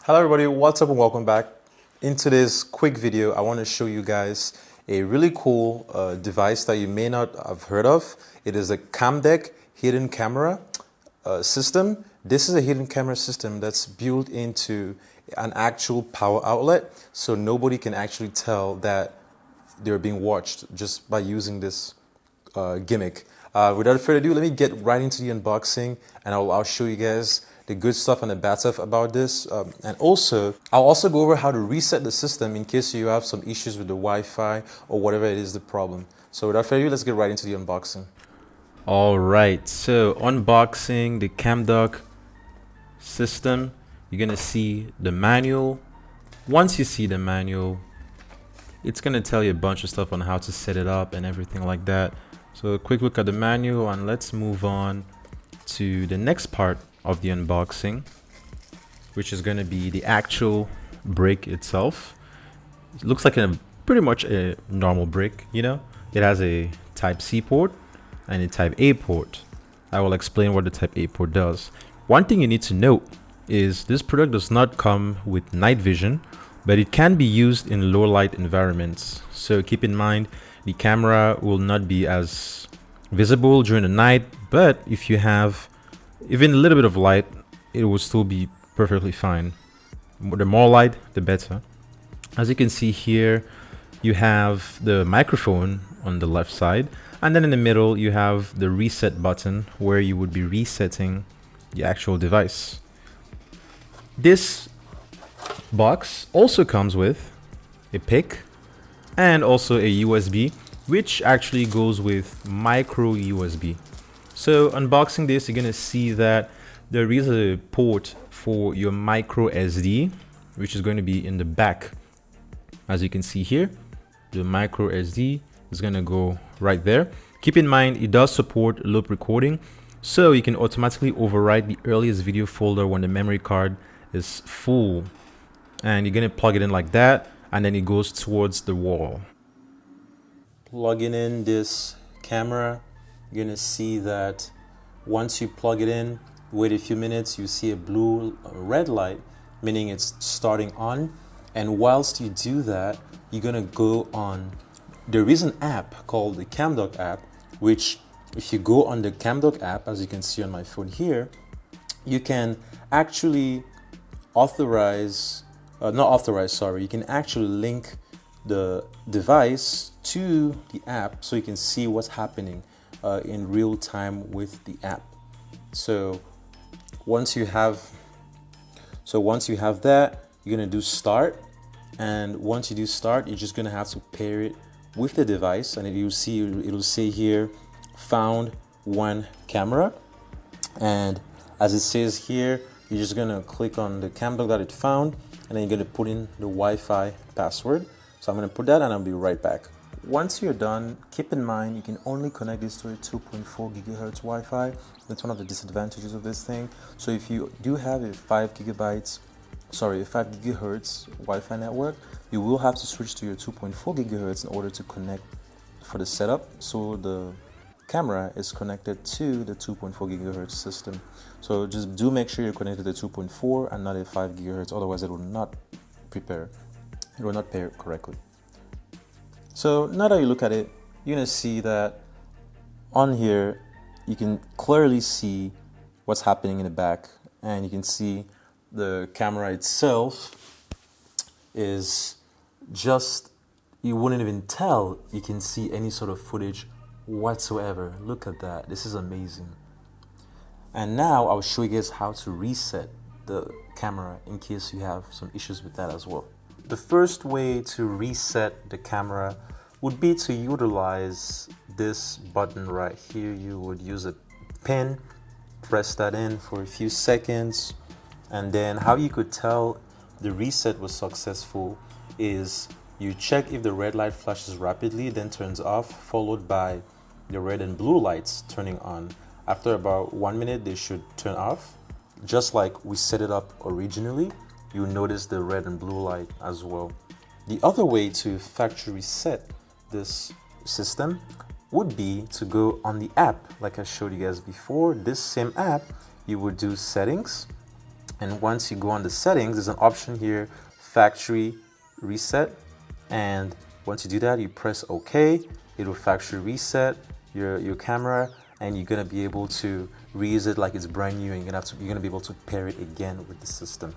Hello everybody, what's up and welcome back. In today's quick video, I want to show you guys a really cool device that you may not have heard of. It is a CAMDUCK hidden camera system. This is a hidden camera system that's built into an actual power outlet, so nobody can actually tell that they're being watched just by using this gimmick. Without further ado, let me get right into the unboxing, and I'll show you guys the good stuff and the bad stuff about this. And also, I'll also go over how to reset the system in case you have some issues with the Wi-Fi or whatever it is the problem. So without further ado, let's get right into the unboxing. All right, so unboxing the CAMDUCK system. You're gonna see the manual. Once you see the manual, it's gonna tell you a bunch of stuff on how to set it up and everything like that. So a quick look at the manual, and let's move on to the next part of the unboxing, which is going to be the actual brick itself. It looks like pretty much a normal brick, you know. It has a type C port and a type A port. I will explain what the type A port does. One thing you need to note is this product does not come with night vision, but it can be used in low light environments. So keep in mind, the camera will not be as visible during the night, but if you have even a little bit of light, it will still be perfectly fine. The more light, the better. As you can see here, you have the microphone on the left side, and then in the middle you have the reset button where you would be resetting the actual device. This box also comes with a pick and also a USB, which actually goes with micro USB. So unboxing this, you're gonna see that there is a port for your micro SD, which is going to be in the back. As you can see here, the micro SD is gonna go right there. Keep in mind, it does support loop recording, so you can automatically overwrite the earliest video folder when the memory card is full. And you're gonna plug it in like that, and then it goes towards the wall. Plugging in this camera, you're gonna see that once you plug it in, wait a few minutes, you see a blue red light, meaning it's starting on. And whilst you do that, you're gonna go on, there is an app called the CAMDUCK app, which if you go on the CAMDUCK app, as you can see on my phone here, you can actually you can actually link the device to the app so you can see what's happening in real time with the app. So once you have that, you're gonna do start, and once you do start, you're just gonna have to pair it with the device, and it'll say here found one camera, and as it says here, you're just gonna click on the CAMDUCK that it found, and then you're gonna put in the Wi-Fi password. So I'm gonna put that, and I'll be right back. Once you're done, keep in mind you can only connect this to a 2.4 gigahertz Wi-Fi. That's one of the disadvantages of this thing. So if you do have a 5 gigahertz Wi-Fi network, you will have to switch to your 2.4 gigahertz in order to connect for the setup. So the camera is connected to the 2.4 gigahertz system. So just do make sure you're connected to 2.4 and not a 5 gigahertz, otherwise it will not pair correctly. So now that you look at it, you're gonna see that on here you can clearly see what's happening in the back, and you can see the camera itself is just, you wouldn't even tell you can see any sort of footage whatsoever. Look at that, this is amazing. And now I'll show you guys how to reset the camera in case you have some issues with that as well. The first way to reset the camera would be to utilize this button right here. You would use a pin, press that in for a few seconds, and then how you could tell the reset was successful is you check if the red light flashes rapidly, then turns off, followed by the red and blue lights turning on. After about 1 minute, they should turn off, just like we set it up originally. You'll notice the red and blue light as well. The other way to factory reset this system would be to go on the app like I showed you guys before. This same app, you would do settings, And once you go on the settings, there's an option here, factory reset. And once you do that, you press OK. It will factory reset your camera, and you're gonna be able to reuse it like it's brand new, and you're gonna be able to pair it again with the system.